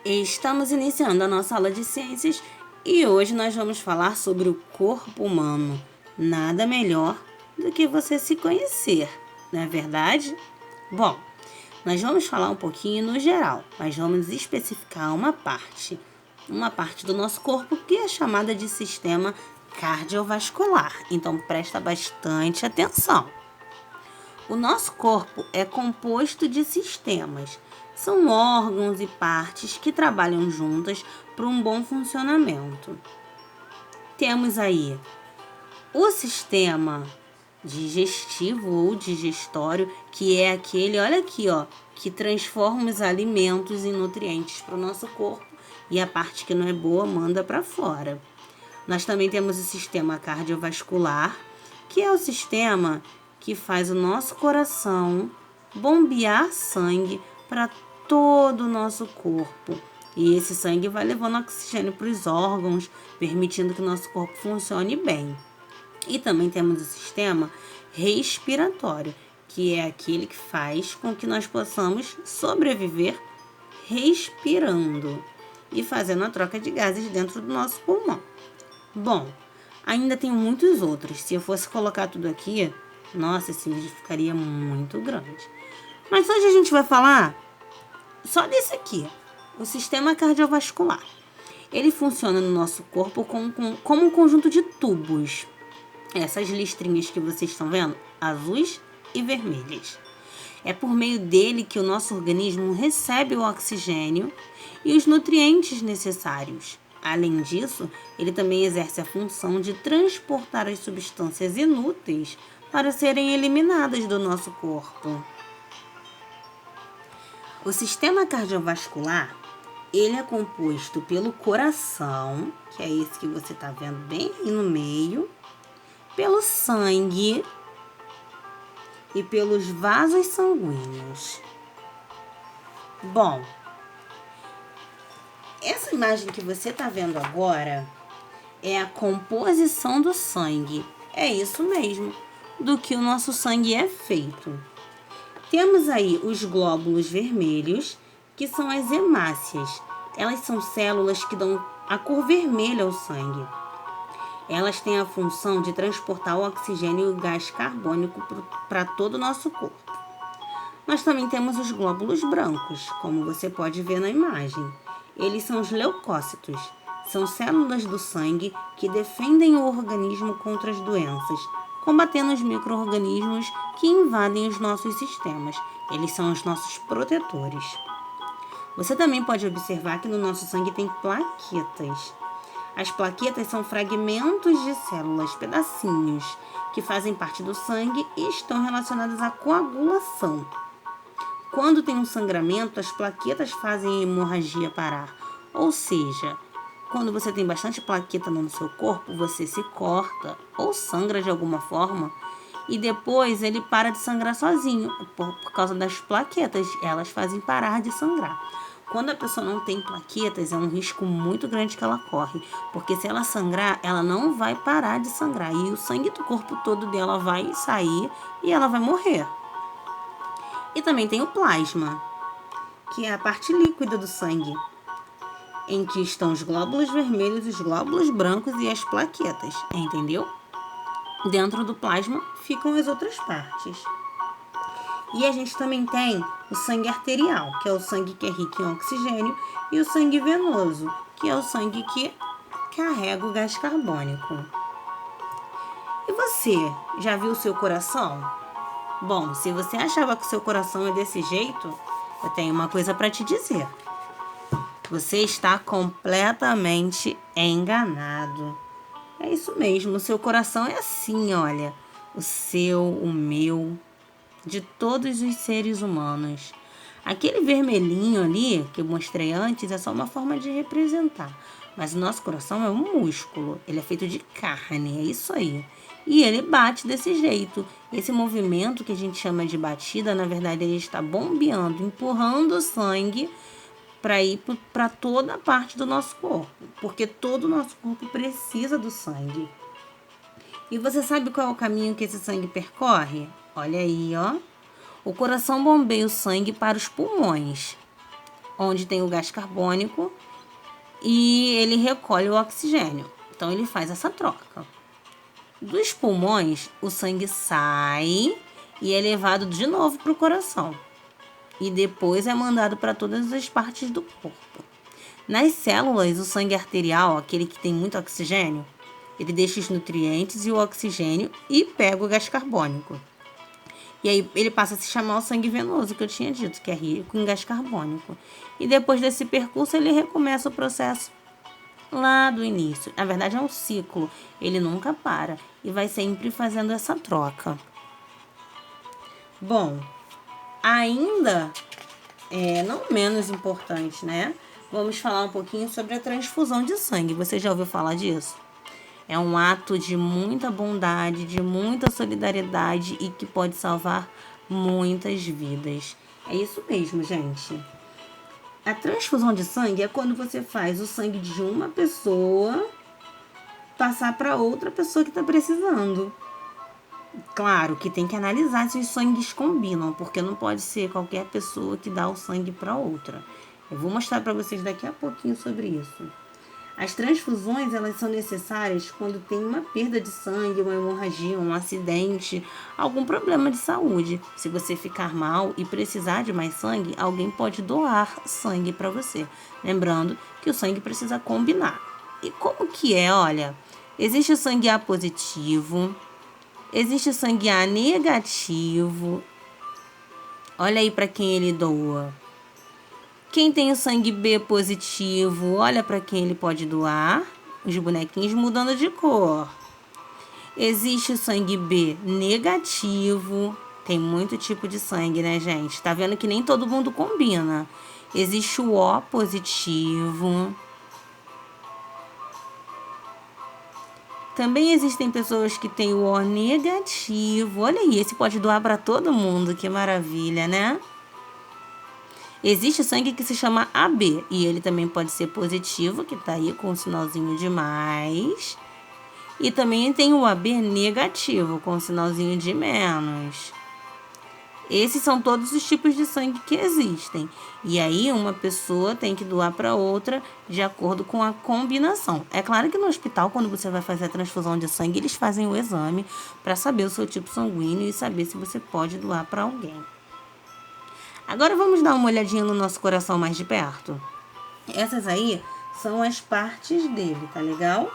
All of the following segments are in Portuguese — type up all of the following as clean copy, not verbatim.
Estamos iniciando a nossa aula de ciências e hoje nós vamos falar sobre o corpo humano. Nada melhor do que você se conhecer, não é verdade? Bom, nós vamos falar um pouquinho no geral, mas vamos especificar uma parte do nosso corpo que é chamada de sistema cardiovascular. Então presta bastante atenção. O nosso corpo é composto de sistemas. São órgãos e partes que trabalham juntas para um bom funcionamento. Temos aí o sistema digestivo ou digestório, que é aquele, olha aqui, ó, que transforma os alimentos em nutrientes para o nosso corpo e a parte que não é boa manda para fora. Nós também temos o sistema cardiovascular, que é o sistema que faz o nosso coração bombear sangue para todo o nosso corpo. E esse sangue vai levando oxigênio para os órgãos, permitindo que o nosso corpo funcione bem. E também temos o sistema respiratório, que é aquele que faz com que nós possamos sobreviver respirando e fazendo a troca de gases dentro do nosso pulmão. Bom, ainda tem muitos outros. Se eu fosse colocar tudo aqui, nossa, esse vídeo ficaria muito grande. Mas hoje a gente vai falar só desse aqui, o sistema cardiovascular. Ele funciona no nosso corpo como um conjunto de tubos. Essas listrinhas que vocês estão vendo, azuis e vermelhas. É por meio dele que o nosso organismo recebe o oxigênio e os nutrientes necessários. Além disso, ele também exerce a função de transportar as substâncias inúteis para serem eliminadas do nosso corpo. O sistema cardiovascular, ele é composto pelo coração, que é esse que você está vendo bem aí no meio, pelo sangue e pelos vasos sanguíneos. Bom, essa imagem que você está vendo agora é a composição do sangue. É isso mesmo, do que o nosso sangue é feito. Temos aí os glóbulos vermelhos, que são as hemácias. Elas são células que dão a cor vermelha ao sangue. Elas têm a função de transportar o oxigênio e o gás carbônico para todo o nosso corpo. Nós também temos os glóbulos brancos, como você pode ver na imagem. Eles são os leucócitos. São células do sangue que defendem o organismo contra as doenças, combatendo os micro-organismos que invadem os nossos sistemas. Eles são os nossos protetores. Você também pode observar que no nosso sangue tem plaquetas. As plaquetas são fragmentos de células, pedacinhos, que fazem parte do sangue e estão relacionadas à coagulação. Quando tem um sangramento, as plaquetas fazem a hemorragia parar. Ou seja, quando você tem bastante plaqueta no seu corpo, você se corta ou sangra de alguma forma e depois ele para de sangrar sozinho por causa das plaquetas. Elas fazem parar de sangrar. Quando a pessoa não tem plaquetas, é um risco muito grande que ela corre, porque se ela sangrar, ela não vai parar de sangrar e o sangue do corpo todo dela vai sair e ela vai morrer. E também tem o plasma, que é a parte líquida do sangue, em que estão os glóbulos vermelhos, os glóbulos brancos e as plaquetas, entendeu? Dentro do plasma ficam as outras partes. E a gente também tem o sangue arterial, que é o sangue que é rico em oxigênio, e o sangue venoso, que é o sangue que carrega o gás carbônico. E você, já viu o seu coração? Bom, se você achava que o seu coração é desse jeito, eu tenho uma coisa para te dizer. Você está completamente enganado. É isso mesmo, o seu coração é assim, olha. O seu, o meu, de todos os seres humanos. Aquele vermelhinho ali, que eu mostrei antes, é só uma forma de representar. Mas o nosso coração é um músculo, ele é feito de carne, é isso aí. E ele bate desse jeito. Esse movimento que a gente chama de batida, na verdade, ele está bombeando, empurrando o sangue para ir para toda a parte do nosso corpo, porque todo o nosso corpo precisa do sangue. E você sabe qual é o caminho que esse sangue percorre? Olha aí, ó. O coração bombeia o sangue para os pulmões. onde tem o gás carbônico, e ele recolhe o oxigênio. Então, ele faz essa troca. Dos pulmões, o sangue sai e é levado de novo para o coração. E depois é mandado para todas as partes do corpo. Nas células, o sangue arterial, aquele que tem muito oxigênio, ele deixa os nutrientes e o oxigênio e pega o gás carbônico. E aí ele passa a se chamar o sangue venoso, que eu tinha dito, que é rico em gás carbônico. E depois desse percurso, ele recomeça o processo lá do início. Na verdade, é um ciclo. Ele nunca para e vai sempre fazendo essa troca. Bom, ainda não menos importante, né? Vamos falar um pouquinho sobre a transfusão de sangue. Você já ouviu falar disso? É um ato de muita bondade, de muita solidariedade e que pode salvar muitas vidas. É isso mesmo, gente. A transfusão de sangue é quando você faz o sangue de uma pessoa passar para outra pessoa que está precisando. Claro que tem que analisar se os sangues combinam, porque não pode ser qualquer pessoa que dá o sangue para outra. Eu vou mostrar para vocês daqui a pouquinho sobre isso. As transfusões, elas são necessárias quando tem uma perda de sangue, uma hemorragia, um acidente, algum problema de saúde. Se você ficar mal e precisar de mais sangue, alguém pode doar sangue para você. Lembrando que o sangue precisa combinar. E como que é? Olha, existe o sangue A positivo, existe o sangue A negativo. Olha aí para quem ele doa. Quem tem o sangue B positivo, olha para quem ele pode doar. Os bonequinhos mudando de cor. Existe o sangue B negativo. Tem muito tipo de sangue, né, gente? Tá vendo que nem todo mundo combina. Existe o O positivo. Também existem pessoas que têm o O negativo. Olha aí, esse pode doar para todo mundo. Que maravilha, né? Existe sangue que se chama AB, e ele também pode ser positivo, que tá aí com o sinalzinho de mais. E também tem o AB negativo, com o sinalzinho de menos. Esses são todos os tipos de sangue que existem. E aí uma pessoa tem que doar para outra de acordo com a combinação. É claro que no hospital, quando você vai fazer a transfusão de sangue, eles fazem o exame para saber o seu tipo sanguíneo e saber se você pode doar para alguém. Agora vamos dar uma olhadinha no nosso coração mais de perto. Essas aí são as partes dele, tá legal?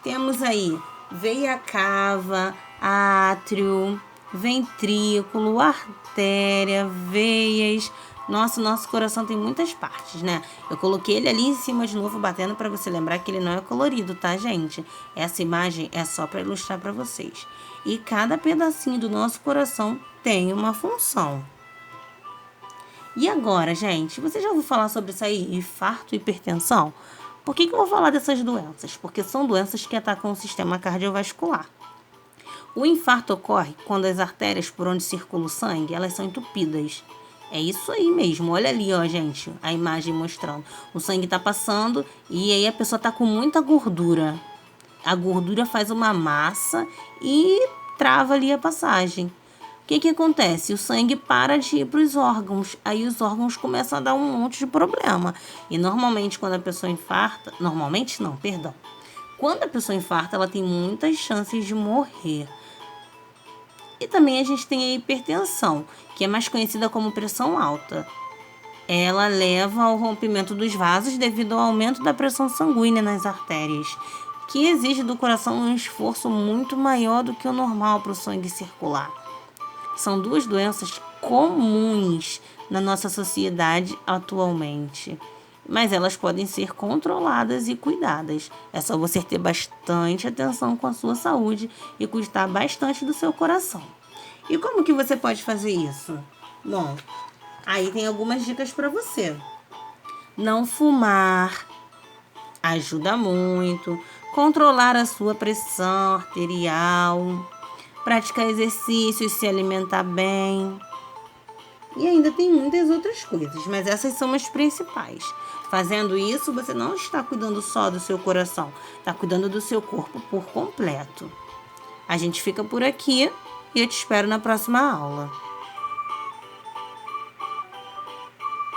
Temos aí veia cava, átrio, ventrículo, artéria, veias. Nosso coração tem muitas partes, né? Eu coloquei ele ali em cima de novo, batendo para você lembrar que ele não é colorido, tá, gente? Essa imagem é só para ilustrar para vocês. E cada pedacinho do nosso coração tem uma função. E agora, gente, você já ouviu falar sobre isso aí? Infarto e hipertensão? Por que eu vou falar dessas doenças? Porque são doenças que atacam o sistema cardiovascular. O infarto ocorre quando as artérias por onde circula o sangue, elas são entupidas. É isso aí mesmo, olha ali, ó, gente, a imagem mostrando. O sangue tá passando e aí a pessoa tá com muita gordura. A gordura faz uma massa e trava ali a passagem. O que acontece? O sangue para de ir para os órgãos, aí os órgãos começam a dar um monte de problema. E normalmente quando a pessoa infarta, quando a pessoa infarta, ela tem muitas chances de morrer. E também a gente tem a hipertensão, que é mais conhecida como pressão alta. Ela leva ao rompimento dos vasos devido ao aumento da pressão sanguínea nas artérias, que exige do coração um esforço muito maior do que o normal para o sangue circular. São duas doenças comuns na nossa sociedade atualmente, mas elas podem ser controladas e cuidadas. É só você ter bastante atenção com a sua saúde e cuidar bastante do seu coração. E como que você pode fazer isso? Bom, aí tem algumas dicas para você. Não fumar ajuda muito. Controlar a sua pressão arterial. Praticar exercícios, se alimentar bem. E ainda tem muitas outras coisas, mas essas são as principais. Fazendo isso, você não está cuidando só do seu coração, está cuidando do seu corpo por completo. A gente fica por aqui e eu te espero na próxima aula.